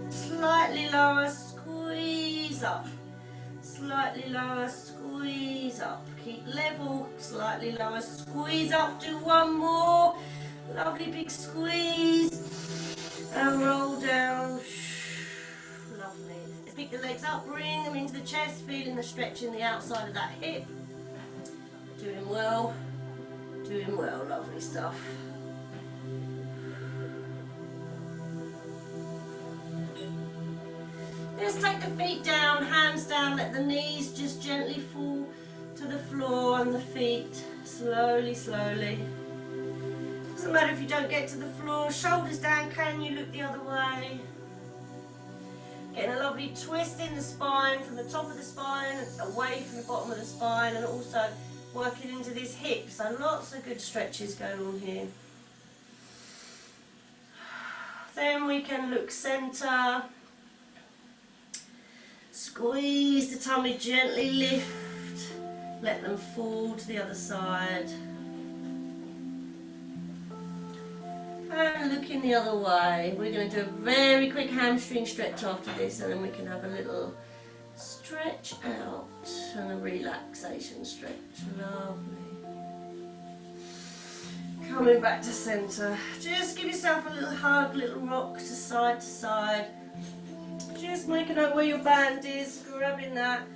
Slightly lower, squeeze up. Slightly lower, squeeze up. Keep level, slightly lower, squeeze up. Do one more. Lovely big squeeze. And roll down. Lovely. Let's pick the legs up, bring them into the chest, feeling the stretch in the outside of that hip. Doing well. Doing well, lovely stuff. Let's take the feet down, hands down, let the knees just gently fall to the floor and the feet, slowly, slowly. Doesn't matter if you don't get to the floor, shoulders down, can you look the other way? Getting a lovely twist in the spine, from the top of the spine, away from the bottom of the spine, and also working into this hip, so lots of good stretches going on here. Then we can look centre. Squeeze the tummy, gently lift, let them fall to the other side. And looking the other way. We're going to do a very quick hamstring stretch after this, and then we can have a little stretch out and a relaxation stretch. Lovely. Coming back to centre. Just give yourself a little hug, little rock to side to side. Just making out where your band is, grabbing that.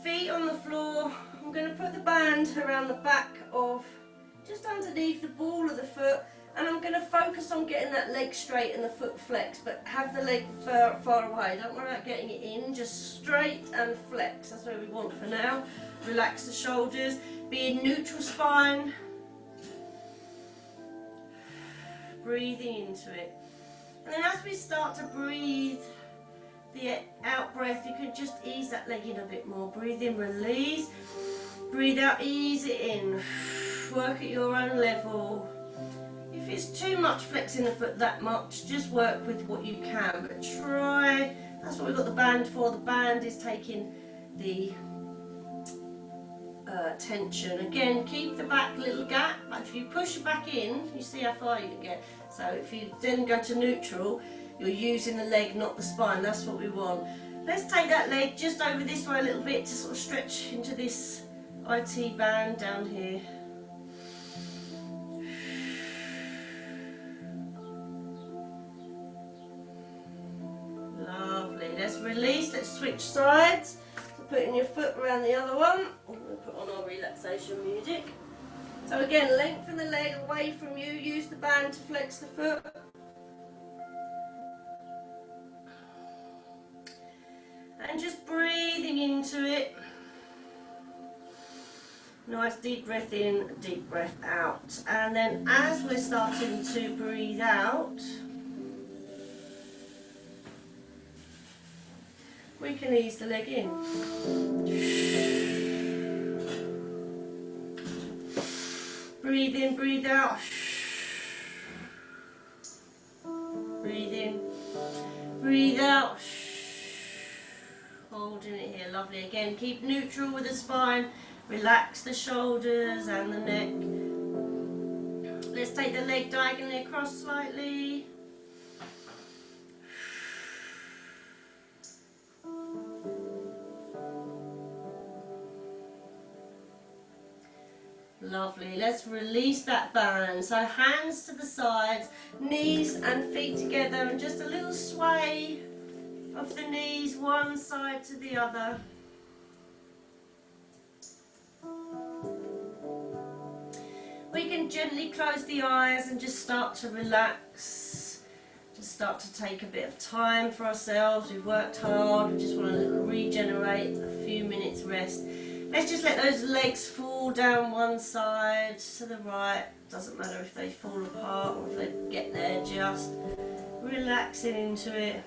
Feet on the floor. I'm going to put the band around the back of, just underneath the ball of the foot, and I'm going to focus on getting that leg straight and the foot flexed, but have the leg far away. Don't worry about getting it in, just straight and flex. That's where we want for now. Relax the shoulders, be in neutral spine. Breathing into it. And then as we start to breathe the out breath, you can just ease that leg in a bit more. Breathe in, release. Breathe out, ease it in. Work at your own level. If it's too much flexing the foot that much, just work with what you can, but try. That's what we've got the band for. The band is taking the tension. Again, keep the back little gap, but if you push back in, you see how far you can get. So if you then go to neutral, You're using the leg, not the spine. That's what we want. Let's take that leg just over this way a little bit to sort of stretch into this IT band down here. Lovely. Let's release. Let's switch sides. So putting your foot around the other one. I'm going to put on our relaxation music. So again, lengthen the leg away from you. Use the band to flex the foot. And just breathing into it. Nice deep breath in, deep breath out. And then as we're starting to breathe out, we can ease the leg in. Breathe in, breathe out. Breathe in, breathe out. Holding it here, lovely. Again, keep neutral with the spine. Relax the shoulders and the neck. Let's take the leg diagonally across slightly. Lovely. Let's release that band. So hands to the sides, knees and feet together, and just a little sway of the knees one side to the other. We can gently close the eyes and just start to relax. Just start to take a bit of time for ourselves. We've worked hard, we just want to regenerate, a few minutes rest. Let's just let those legs fall down one side to the right. Doesn't matter if they fall apart or if they get there, just relaxing into it.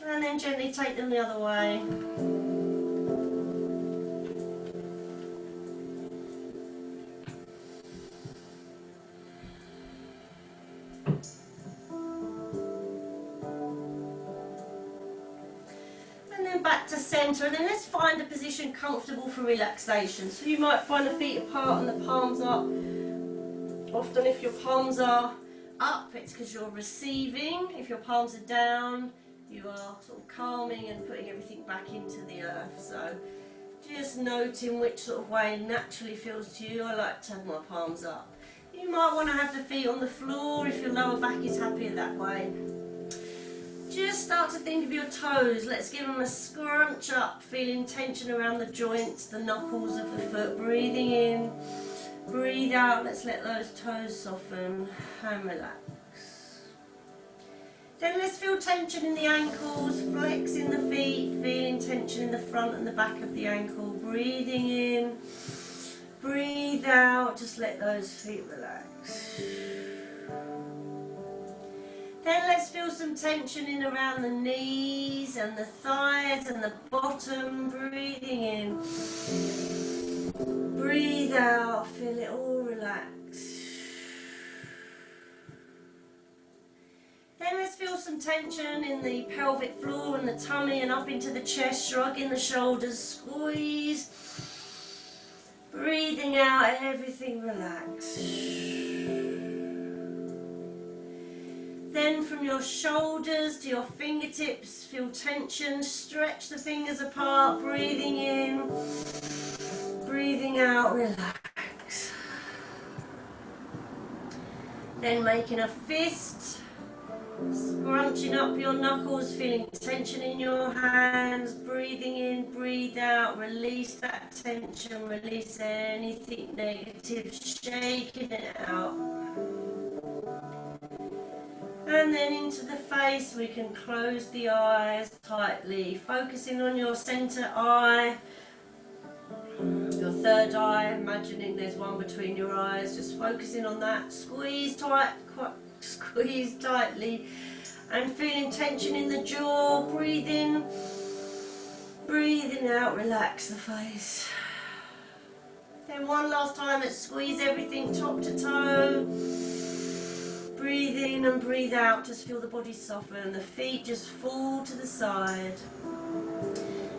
And then gently take them the other way. And then back to centre, and then let's find a position comfortable for relaxation. So you might find the feet apart and the palms up. Often if your palms are up, it's because you're receiving. If your palms are down, you are sort of calming and putting everything back into the earth. So just noting which sort of way naturally feels to you. I like to have my palms up. You might want to have the feet on the floor if your lower back is happier that way. Just start to think of your toes. Let's give them a scrunch up, feeling tension around the joints, the knuckles of the foot. Breathing in, breathe out. Let's let those toes soften and relax. Then let's feel tension in the ankles, flexing the feet, feeling tension in the front and the back of the ankle. Breathing in, breathe out, just let those feet relax. Then let's feel some tension in around the knees and the thighs and the bottom. Breathing in, breathe out, feel it all relax. Then let's feel some tension in the pelvic floor and the tummy and up into the chest, shrugging the shoulders, squeeze. Breathing out, everything relax. Then from your shoulders to your fingertips, feel tension, stretch the fingers apart, breathing in, breathing out, relax. Then making a fist. Scrunching up your knuckles, feeling tension in your hands, breathing in, breathe out, release that tension, release anything negative, shaking it out. And then into the face, we can close the eyes tightly, focusing on your centre eye, your third eye, imagining there's one between your eyes, just focusing on that, squeeze tight, squeeze tightly and feeling tension in the jaw. Breathe in, breathing out, relax the face. Then one last time, let's squeeze everything top to toe. Breathe in and breathe out, just feel the body soften, the feet just fall to the side.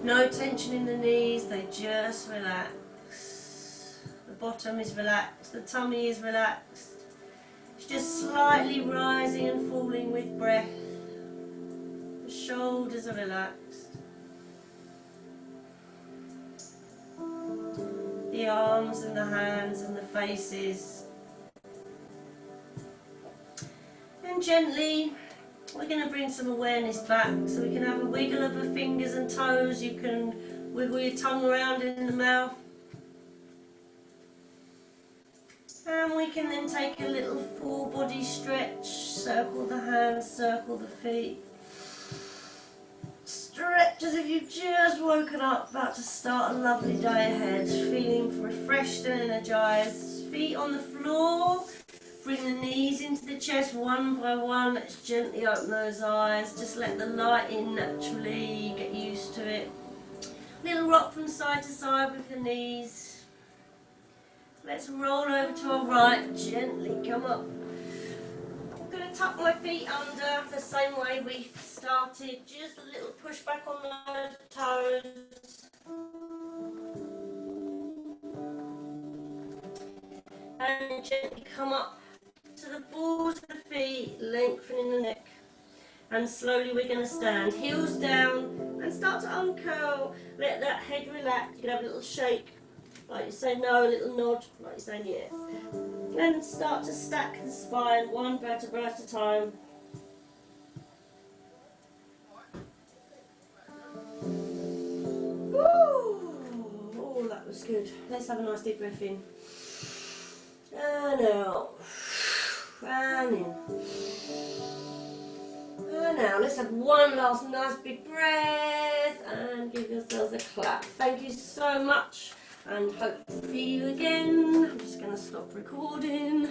No tension in the knees, they just relax. The bottom is relaxed, the tummy is relaxed. It's just slightly rising and falling with breath. The shoulders are relaxed. The arms and the hands and the faces. And gently, we're going to bring some awareness back, so we can have a wiggle of the fingers and toes. You can wiggle your tongue around in the mouth. And we can then take a little full body stretch. Circle the hands, circle the feet. Stretch as if you've just woken up, about to start a lovely day ahead. Feeling refreshed and energised. Feet on the floor. Bring the knees into the chest one by one. Let's gently open those eyes. Just let the light in naturally. Get used to it. Little rock from side to side with the knees. Let's roll over to our right. Gently come up. I'm going to tuck my feet under the same way we started. Just a little push back on those toes. And gently come up to the balls of the feet, lengthening the neck. And slowly we're going to stand, heels down, and start to uncurl. Let that head relax. You can have a little shake, like you say no, a little nod, like you say yes. And start to stack the spine, one vertebra at a time. Woo! Oh, that was good. Let's have a nice deep breath in. And out. And in. And now let's have one last nice big breath and give yourselves a clap. Thank you so much, and hope to see you again. I'm just going to stop recording.